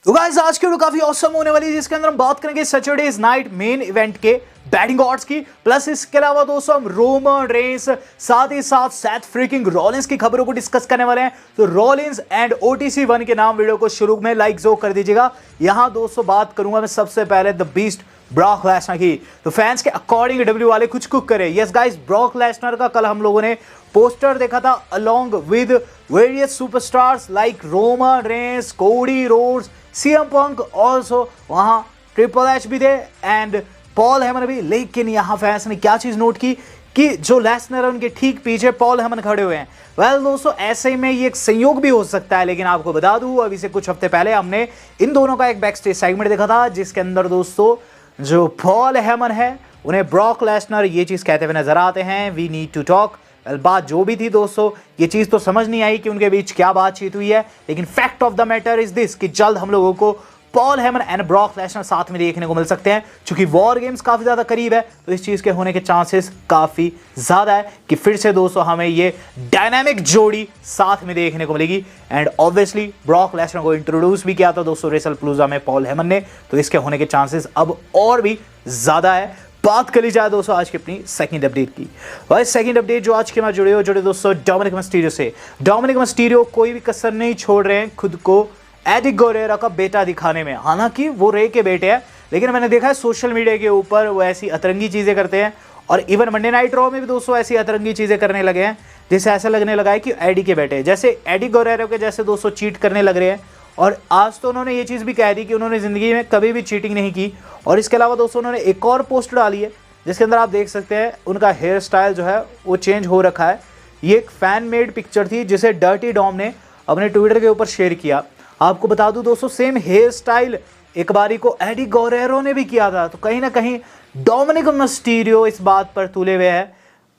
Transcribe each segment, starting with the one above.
तो गाइस आज की वीडियो काफी ऑसम होने वाली है, जिसके अंदर हम बात करेंगे सैटरडेज नाइट मेन इवेंट के बैटिंग ऑड्स की। प्लस इसके अलावा दोस्तों हम रोमन रेंस साथ ही साथ सेथ फ्रीकिंग रॉलिंस की खबरों को डिस्कस करने वाले हैं। तो रॉलिंस एंड ओटीसी 1 के नाम वीडियो को शुरू में लाइक जो कर दीजिएगा। यहां दोस्तों बात करूंगा मैं सबसे पहले द बीस्ट ब्रॉक लेसनर की। तो फैंस के अकॉर्डिंग डब्ल्यू वाले कुछ कुक करे। यस गाइस, ब्रॉक लेसनर का कल हम लोगों ने पोस्टर देखा था along with various superstars like Roman Reigns, Cody Rhodes, CM Punk, also वहां ट्रिपल एच भी थे एंड पॉल हेमन भी। लेकिन यहां फैंस ने क्या चीज नोट की कि जो लेसनर है उनके ठीक पीछे पॉल हेमन खड़े हुए हैं। वेल दोस्तों, ऐसे में ये एक संयोग भी हो सकता है, लेकिन आपको बता दूं अभी से कुछ हफ्ते पहले हमने इन दोनों का एक बैक स्टेज सेगमेंट देखा था, जिसके अंदर दोस्तों जो पॉल हेमन है उन्हें ब्रॉक लेसनर ये चीज कहते हुए नजर आते हैं, वी नीड टू टॉक। बात जो भी थी दोस्तों, ये चीज तो समझ नहीं आई कि उनके बीच क्या बातचीत हुई है, लेकिन fact of the matter is this कि जल्द हम लोगों को Paul Heyman and Brock Lesnar साथ में देखने को मिल सकते हैं। क्योंकि वॉर गेम्स काफी ज्यादा करीब है, तो इस चीज के होने के चांसेस काफी ज्यादा है कि फिर से दोस्तों हमें ये डायनामिक जोड़ी साथ में देखने को मिलेगी। एंड ऑब्वियसली ब्रॉक लेसनर को इंट्रोड्यूस भी किया था दोस्तों रेसलप्लूजा में पॉल हेमन ने, तो इसके होने के चांसेस अब और भी ज्यादा है। बात कर ली जाए दोस्तों आज की अपनी सेकंड अपडेट की। भाई सेकंड अपडेट जो आज के मैं जुड़े दोस्तों डोमिनिक मिस्टीरियो से। डोमिनिक मिस्टीरियो कोई भी कसर नहीं छोड़ रहे हैं खुद को एडी गुएरेरो का बेटा दिखाने में। हालांकि वो रे के बेटे हैं, लेकिन मैंने देखा है सोशल मीडिया के ऊपर वो ऐसी अतरंगी चीजें करते हैं, और इवन मंडे नाइट रॉ में भी दोस्तों ऐसी अतरंगी चीजें करने लगे हैं, जिससे ऐसा लगने लगा है कि एडी के बेटे जैसे एडी गुएरेरो के जैसे दोस्तों चीट करने लग रहे हैं। और आज तो उन्होंने ये चीज़ भी कह दी कि उन्होंने ज़िंदगी में कभी भी चीटिंग नहीं की। और इसके अलावा दोस्तों उन्होंने एक और पोस्ट डाली है, जिसके अंदर आप देख सकते हैं उनका हेयर स्टाइल जो है वो चेंज हो रखा है। ये एक फैन मेड पिक्चर थी जिसे डर्टी डॉम ने अपने ट्विटर के ऊपर शेयर किया। आपको बता दूं दोस्तों, सेम हेयर स्टाइल एक बारी को एडी गुएरेरो ने भी किया था। तो कहीं ना कहीं डोमिनिक मिस्टीरियो इस बात पर तुले हुए है,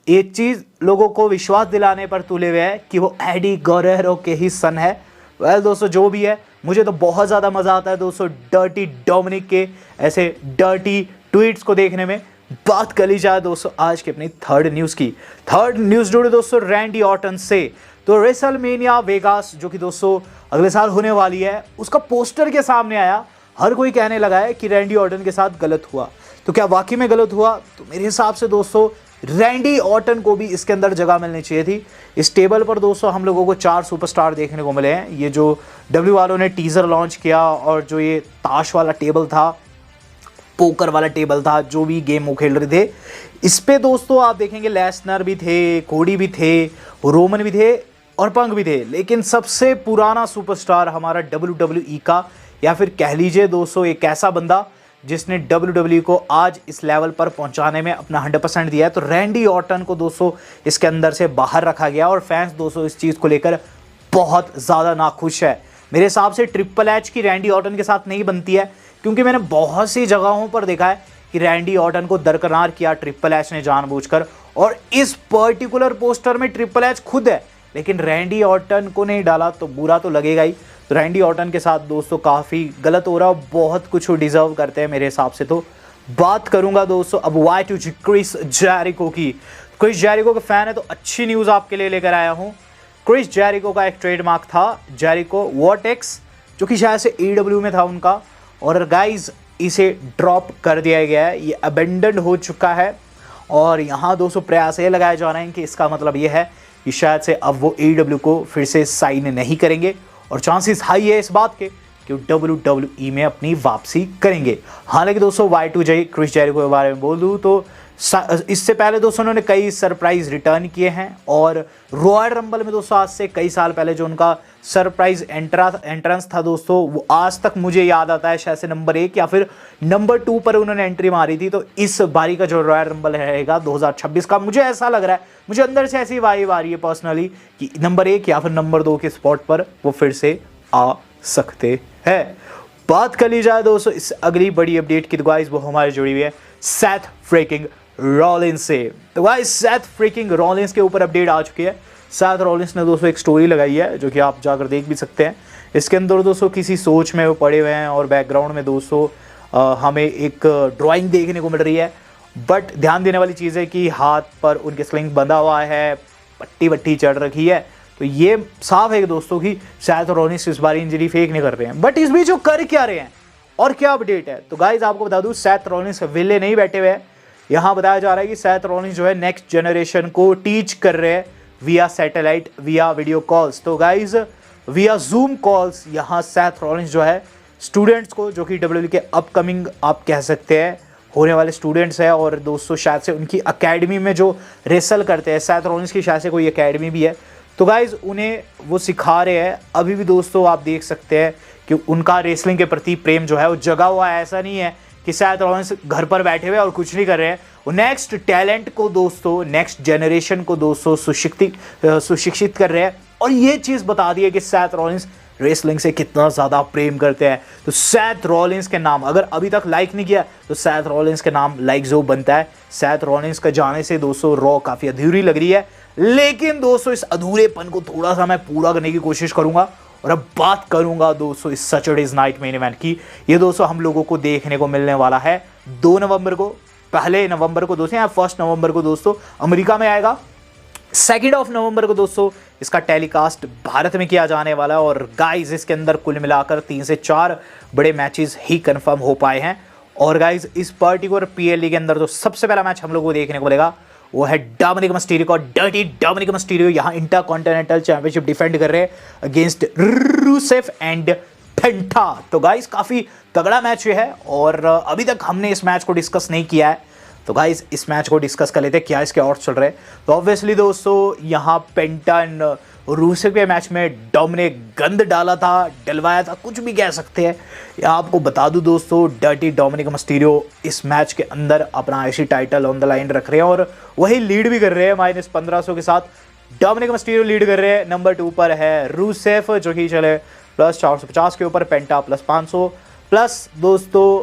एक चीज़ लोगों को विश्वास दिलाने पर तुले हुए है कि वो एडी गुएरेरो के ही सन है। वेल दोस्तों, जो भी है, मुझे तो बहुत ज़्यादा मज़ा आता है दोस्तों डर्टी डोमिनिक के ऐसे डर्टी ट्वीट्स को देखने में। बात कर ली जाए दोस्तों आज की अपनी थर्ड न्यूज़ की। थर्ड न्यूज़ जुड़े दोस्तों रैंडी ऑर्टन से। तो रेसलमेनिया वेगास जो कि दोस्तों अगले साल होने वाली है, उसका पोस्टर के सामने आया। हर कोई कहने लगा है कि रैंडी ऑर्टन के साथ गलत हुआ। तो क्या वाकई में गलत हुआ? तो मेरे हिसाब से दोस्तों रैंडी ऑर्टन को भी इसके अंदर जगह मिलनी चाहिए थी। इस टेबल पर दोस्तों हम लोगों को 4 सुपरस्टार देखने को मिले हैं। ये जो डब्ल्यू वालों ने टीज़र लॉन्च किया, और जो ये ताश वाला टेबल था, पोकर वाला टेबल था, जो भी गेम वो खेल रहे थे, इस पे दोस्तों आप देखेंगे लेसनर भी थे, कोडी भी थे, रोमन भी थे और पंक भी थे। लेकिन सबसे पुराना सुपरस्टार हमारा WWE का, या फिर कह लीजिए दोस्तों एक ऐसा बंदा जिसने WWE को आज इस लेवल पर पहुंचाने में अपना 100% दिया है, तो रैंडी ऑर्टन को दोस्तों इसके अंदर से बाहर रखा गया। और फैंस दोस्तों इस चीज़ को लेकर बहुत ज़्यादा नाखुश है। मेरे हिसाब से ट्रिपल एच की रैंडी ऑर्टन के साथ नहीं बनती है, क्योंकि मैंने बहुत सी जगहों पर देखा है कि रैंडी ऑर्टन को दरकिनार किया ट्रिपल एच ने जानबूझकर। और इस पर्टिकुलर पोस्टर में ट्रिपल एच खुद है, लेकिन रैंडी ऑर्टन को नहीं डाला, तो बुरा तो लगेगा ही। तो रैंडी ऑर्टन के साथ दोस्तों काफ़ी गलत हो रहा है, बहुत कुछ वो डिजर्व करते हैं मेरे हिसाब से। तो बात करूंगा दोस्तों अब Y2J क्रिस जेरिको की। क्रिस जेरिको के फैन है तो अच्छी न्यूज़ आपके लिए लेकर आया हूँ। क्रिस जेरिको का एक ट्रेडमार्क था जेरिको वर्टेक्स, जो कि शायद से AEW में था उनका, और गाइज इसे ड्रॉप कर दिया गया है, ये अबेंडन हो चुका है। और यहाँ दोस्तों प्रयास ये लगाए जा रहे हैं कि इसका मतलब ये है कि शायद से अब वो AEW को फिर से साइन नहीं करेंगे, और चांसेस हाई है इस बात के कि WWE में अपनी वापसी करेंगे। हालांकि दोस्तों Y2J क्रिस जेरिको के बारे में बोल दूँ तो इससे पहले दोस्तों उन्होंने कई सरप्राइज रिटर्न किए हैं, और रॉयल रंबल में दोस्तों आज से कई साल पहले जो उनका सरप्राइज एंट्रेंस था दोस्तों, वो आज तक मुझे याद आता है शायद से नंबर 1 या फिर नंबर 2 पर उन्होंने एंट्री मारी थी। तो इस बारी का जो रॉयल रंबल रहेगा 2026 का, मुझे ऐसा लग रहा है, मुझे अंदर से ऐसी वाइब आ रही है पर्सनली कि नंबर 1 या फिर नंबर 2 के स्पॉट पर वो फिर से आ सकते हैं। बात कर ली जाए दोस्तों इस अगली बड़ी अपडेट की, तो गाइस वो हमारे जुड़ी हुई है सेथ फ्रीकिंग रॉलिंस से। तो गाइस सेथ फ्रीकिंग रॉलिंस के ऊपर अपडेट आ चुकी है। सेथ रॉलिंस ने दोस्तों एक स्टोरी लगाई है, जो कि आप जाकर देख भी सकते हैं। इसके अंदर दोस्तों किसी सोच में वो पड़े हुए हैं, और बैकग्राउंड में दोस्तों हमें एक ड्राइंग देखने को मिल रही है। बट ध्यान देने वाली चीज़ है कि हाथ पर उनके स्लिंग बंधा हुआ है, पट्टी वट्टी चढ़ रखी है, तो ये साफ है कि दोस्तों कि सैथ रॉलिंस इस बार इंजरी फेक नहीं कर रहे हैं। बट इस बीच वो कर क्या रहे हैं और क्या अपडेट है, तो गाइज आपको बता दूं सैथ रॉलिंस विले नहीं बैठे हुए हैं। यहाँ बताया जा रहा है कि सैथ रॉलिंस जो है नेक्स्ट जनरेशन को टीच कर रहे हैं विया सैटेलाइट, विया वीडियो कॉल्स। तो गाइज विया जूम कॉल्स यहाँ सैथ रॉलिंस जो है स्टूडेंट्स को, जो कि WWE के अपकमिंग आप कह सकते हैं होने वाले स्टूडेंट्स है, और दोस्तों शायद से उनकी अकेडमी में जो रेसल करते हैं, सैथ रॉलिंस की शायद से कोई अकेडमी भी है, तो गाइज उन्हें वो सिखा रहे हैं। अभी भी दोस्तों आप देख सकते हैं कि उनका रेसलिंग के प्रति प्रेम जो है वो जगा हुआ है। ऐसा नहीं है कि सैथ रॉलिंस घर पर बैठे हुए और कुछ नहीं कर रहे हैं, वो नेक्स्ट टैलेंट को दोस्तों, नेक्स्ट जनरेशन को दोस्तों सुशिक्षित कर रहे हैं। और ये चीज़ बता दी है कि सैथ रॉलिंस रेसलिंग से कितना ज़्यादा प्रेम करते हैं। तो सैथ रॉलिंस के नाम अगर अभी तक लाइक नहीं किया तो सैथ रॉलिंस के नाम लाइक जो बनता है। सैथ रॉलिंस का जाने से दोस्तों रॉ काफ़ी अधूरी लग रही है, लेकिन दोस्तों इस अधूरेपन को थोड़ा सा मैं पूरा करने की कोशिश करूंगा। और अब बात करूंगा दोस्तों इस सैटरडेज नाइट मेन इवेंट की। ये दोस्तों हम लोगों को देखने को मिलने वाला है 2 नवंबर को, पहले नवंबर को दोस्तों, या 1 नवंबर को दोस्तों अमेरिका में आएगा। 2 नवंबर को दोस्तों इसका टेलीकास्ट भारत में किया जाने वाला है। और गाइज इसके अंदर कुल मिलाकर 3 से 4 बड़े मैचेस ही कंफर्म हो पाए हैं। और गाइज इस पर्टिकुलर PLE के अंदर जो सबसे पहला मैच हम लोग को देखने को मिलेगा वो है डोमिनिक मिस्टीरियो का। डर्टी डोमिनिक मिस्टीरियो यहाँ इंटरकॉन्टिनेंटल चैंपियनशिप डिफेंड कर रहे हैं अगेंस्ट रूसेफ एंड पेंटा। तो गाइज काफ़ी तगड़ा मैच है और अभी तक हमने इस मैच को डिस्कस नहीं किया है, तो गाइज इस मैच को डिस्कस कर लेते हैं क्या इसके ऑड्स चल रहे हैं। तो ऑब्वियसली दोस्तों यहाँ पेंटा एंड रूसेफ के मैच में डोमिनिक गंद डाला था, डलवाया था, कुछ भी कह सकते हैं। या आपको बता दूं दोस्तों डर्टी डोमिनिक मिस्टीरियो इस मैच के अंदर अपना IC title on the line रख रहे हैं और वही लीड भी कर रहे हैं -1500 के साथ। डोमिनिक मिस्टीरियो लीड कर रहे हैं। नंबर 2 पर है रूसेफ जो कि चले +450 के ऊपर, पेंटा +500 प्लस दोस्तों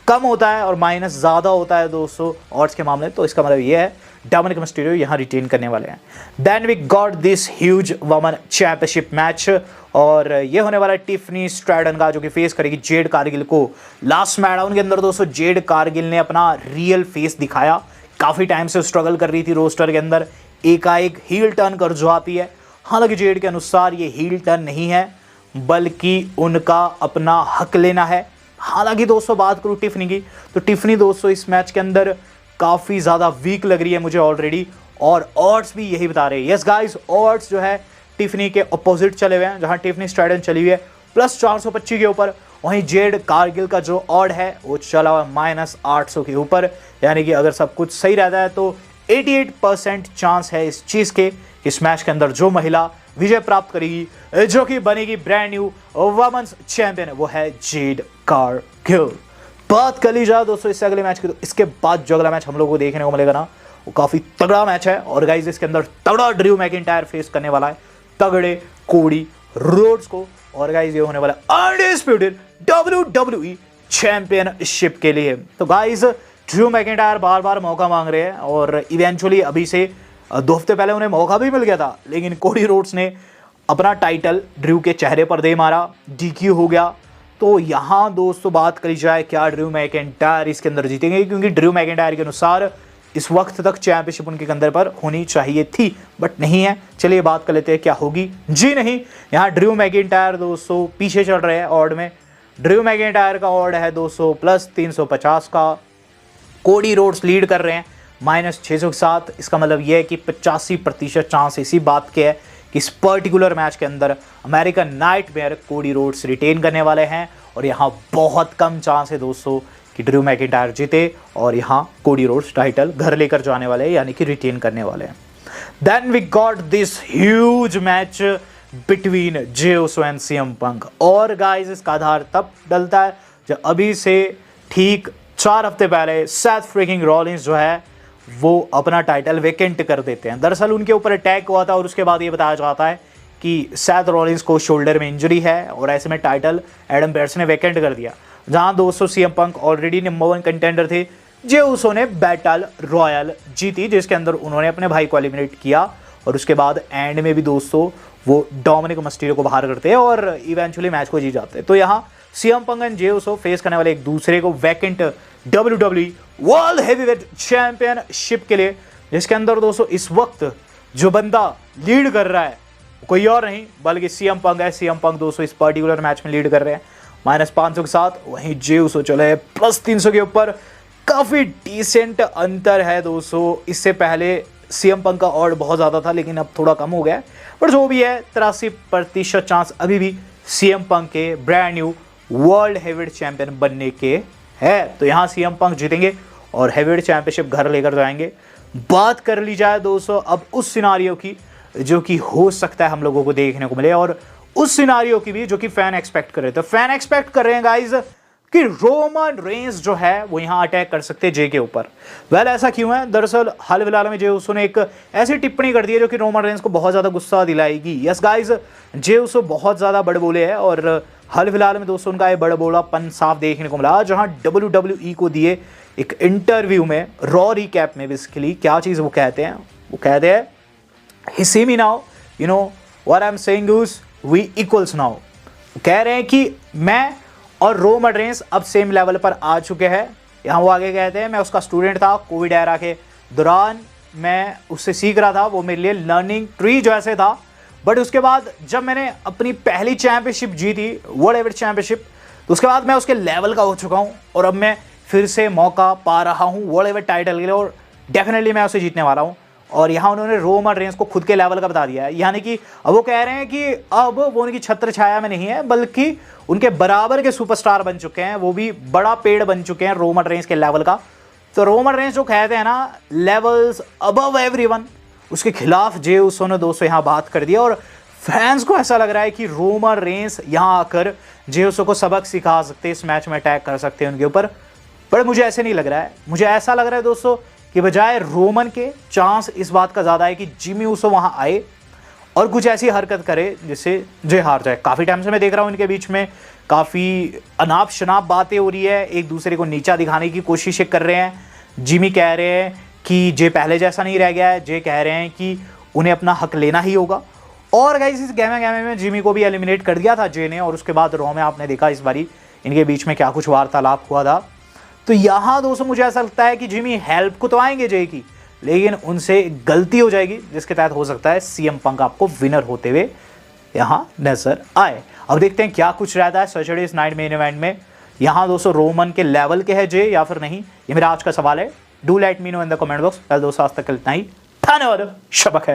कम होता है और माइनस ज़्यादा होता है दोस्तों ऑड्स के मामले। तो इसका मतलब ये है डोमिनिक मिस्टीरियो यहाँ रिटेन करने वाले हैं। Then we got this huge women championship match और ये होने वाला है टिफनी स्ट्रैटन का, जो कि फेस करेगी जेड कारगिल को। लास्ट स्मैकडाउन के अंदर दोस्तों जेड कारगिल ने अपना रियल फेस दिखाया। काफ़ी टाइम से स्ट्रगल कर रही थी रोस्टर के अंदर, एकाएक हील टर्न कर जो आती है। हालांकि जेड के अनुसार ये हील टर्न नहीं है बल्कि उनका अपना हक लेना है। हालांकि दोस्तों बात करूँ टिफनी की, तो टिफनी दोस्तों इस मैच के अंदर काफ़ी ज़्यादा वीक लग रही है मुझे ऑलरेडी, और ऑड्स भी यही बता रहे हैं। यस गाइस, ऑड्स जो है टिफनी के अपोजिट चले हुए हैं। जहां टिफनी स्ट्रैटन चली हुई है +425 के ऊपर, वहीं जेड कारगिल का जो ऑड है वो चला हुआ -800 के ऊपर। यानी कि अगर सब कुछ सही रहता है तो 88% चांस है इस चीज़ के इस मैच के अंदर जो महिला विजय प्राप्त करेगी, जो कि बनेगी ब्रांड न्यू वुमेन्स चैंपियन, वो है जेड कारगिल। बात कर ली जाए दोस्तों इससे अगले मैच की, तो इसके बाद जो अगला मैच हम लोग को देखने को मिलेगा ना वो काफ़ी तगड़ा मैच है। और गाइज इसके अंदर तगड़ा ड्रू मैकिंटायर फेस करने वाला है तगड़े कोडी रोड्स को। और गाइज ये होने वाला अनडिस्प्यूटेड WWE चैंपियनशिप के लिए। तो गाइज ड्रू मैकिंटायर बार बार मौका मांग रहे हैं और इवेंचुअली अभी से 2 हफ्ते पहले उन्हें मौका भी मिल गया था, लेकिन कोडी रोड्स ने अपना टाइटल ड्रू के चेहरे पर दे मारा, DQ हो गया। तो यहाँ दोस्तों बात करी जाए क्या ड्रू मैकिंटायर इसके अंदर जीतेंगे, क्योंकि ड्रू मैकिंटायर के अनुसार इस वक्त तक चैंपियनशिप उनके कंधे पर होनी चाहिए थी बट नहीं है। चलिए बात कर लेते हैं क्या होगी। जी नहीं, यहाँ ड्रू मैकिंटायर दोस्तों पीछे चल रहे हैं ऑड में। ड्रू मैकिंटायर का ऑड है 200 + 350 का। कोडी रोड्स लीड कर रहे हैं -600 के साथ। इसका मतलब यह है कि 85% चांस इसी बात के है कि इस पर्टिकुलर मैच के अंदर American nightmare Cody Rhodes retain करने वाले हैं। और यहाँ बहुत कम चांस है दोस्तों कि ड्रू मैकिंटायर जीते और यहाँ कोडी रोड्स टाइटल घर लेकर जाने वाले हैं, यानी कि रिटेन करने वाले हैं। Then we got this huge match between Jey Uso and CM Punk. और गाइज इसका आधार तब डलता है जब अभी से ठीक 4 हफ्ते पहले सैथ फ्रीकिंग रॉलिंस जो है वो अपना टाइटल वेकेंट कर देते हैं। दरअसल उनके ऊपर अटैक हुआ था और उसके बाद ये बताया जाता है कि सैथ रॉलिंस को शोल्डर में इंजरी है और ऐसे में टाइटल एडम पेयर्स ने वेकेंट कर दिया। जहां दोस्तों CM पंक ऑलरेडी नंबर 1 कंटेंडर थे, जे उसो ने बैटल रॉयल जीती जिसके अंदर उन्होंने अपने भाई को एलिमिनेट किया और उसके बाद एंड में भी दोस्तों वो डोमिनिक मिस्टीरियो को बाहर करते हैं और इवेंचुअली मैच को जीत जाते हैं। तो यहाँ CM punk and J Uso face करने वाले एक दूसरे को vacant WWE world heavyweight championship के लिए, जिसके अंदर दोस्तों इस वक्त जो बंदा लीड कर रहा है कोई और नहीं बल्कि सीएम पंक है। सीएम पंक दोस्तों इस पर्टिकुलर मैच में लीड कर रहे हैं -500 के साथ। वहीं जे उसो चले हैं +300 के ऊपर। काफ़ी डिसेंट अंतर है दोस्तों। इससे पहले सीएम पंक का ऑड बहुत ज़्यादा था लेकिन अब थोड़ा कम हो गया है, पर जो भी है 83% चांस अभी भी सीएम पंक के brand new world heavyweight champion बनने के है। तो यहाँ सीएम पंक जीतेंगे और हेवीवेट चैंपियनशिप घर लेकर जाएंगे। बात कर ली जाए दोस्तों अब उस सिनारियो की जो कि हो सकता है हम लोगों को देखने को मिले, और उस सिनारियो की भी जो कि फैन एक्सपेक्ट कर रहे थे। फैन एक्सपेक्ट कर रहे हैं गाइज कि रोमन रेंस जो है वो यहाँ अटैक कर सकते हैं जे के ऊपर। वेल ऐसा क्यों है? दरअसल हाल फिलहाल में जे उसो ने एक ऐसी टिप्पणी कर दी है जो कि रोमन रेंस को बहुत ज़्यादा गुस्सा दिलाएगी। यस गाइज, जे उसो बहुत ज़्यादा बड़े बोले है और हाल फिलहाल में दोस्तों उनका ये बड़ा बोलापन साफ देखने को मिला, जहाँ WWE को दिए एक इंटरव्यू में रॉ रिकैप में बेसिकली क्या चीज़ वो कहते हैं, वो कहते हैं he see me now, you know what I'm saying is we equals now। कह रहे हैं कि मैं और रोमन रेंस अब सेम लेवल पर आ चुके हैं। यहाँ वो आगे कहते हैं मैं उसका स्टूडेंट था, कोविड एरा के दौरान मैं उससे सीख रहा था, वो मेरे लिए लर्निंग ट्री जैसे था। बट उसके बाद जब मैंने अपनी पहली चैंपियनशिप जीती, वर्ल्ड हेवीवेट चैंपियनशिप, तो उसके बाद मैं उसके लेवल का हो चुका हूँ और अब मैं फिर से मौका पा रहा हूँ वर्ल्ड हेवीवेट टाइटल के लिए और डेफिनेटली मैं उसे जीतने वाला हूँ। और यहाँ उन्होंने रोमन रेंस को खुद के लेवल का बता दिया है, यानी कि अब वो कह रहे हैं कि अब वो उनकी छत्र छाया में नहीं है बल्कि उनके बराबर के सुपरस्टार बन चुके हैं, वो भी बड़ा पेड़ बन चुके हैं रोमन रेंस के लेवल का। तो रोमन रेंस जो कहते हैं ना लेवल्स अबव एवरीवन, उसके खिलाफ जे उसो ने दोस्तों यहाँ बात कर दिया और फैंस को ऐसा लग रहा है कि रोमन रेंस यहाँ आकर जे उसो को सबक सिखा सकते, इस मैच में अटैक कर सकते हैं उनके ऊपर। पर मुझे ऐसे नहीं लग रहा है, मुझे ऐसा लग रहा है दोस्तों कि बजाय रोमन के चांस इस बात का ज़्यादा है कि जिमी उसो वहाँ आए और कुछ ऐसी हरकत करे जिससे जे हार जाए। काफ़ी टाइम से मैं देख रहा हूँ इनके बीच में काफ़ी अनाप शनाप बातें हो रही है, एक दूसरे को नीचा दिखाने की कोशिशें कर रहे हैं। जिमी कह रहे हैं कि जे पहले जैसा नहीं रह गया है, जे कह रहे हैं कि उन्हें अपना हक लेना ही होगा। और गाइस इस गहमे में जिमी को भी एलिमिनेट कर दिया था जे ने, और उसके बाद रॉ में आपने देखा इस बारी इनके बीच में क्या कुछ वार्तालाप हुआ था। तो यहाँ दोस्तों मुझे ऐसा लगता है कि जिमी हेल्प को तो आएंगे जे की, लेकिन उनसे गलती हो जाएगी जिसके तहत हो सकता है सीएम पंक आपको विनर होते हुए यहाँ नजर आए। अब देखते हैं क्या कुछ रहता है सैटरडे नाइट मेन इवेंट में। यहाँ दोस्तों रोमन के लेवल के है जे या फिर नहीं, ये मेरा आज का सवाल है। Do let me know in the comment box. दोस्तों आज तक इतना ही, धन्यवाद, शबक है।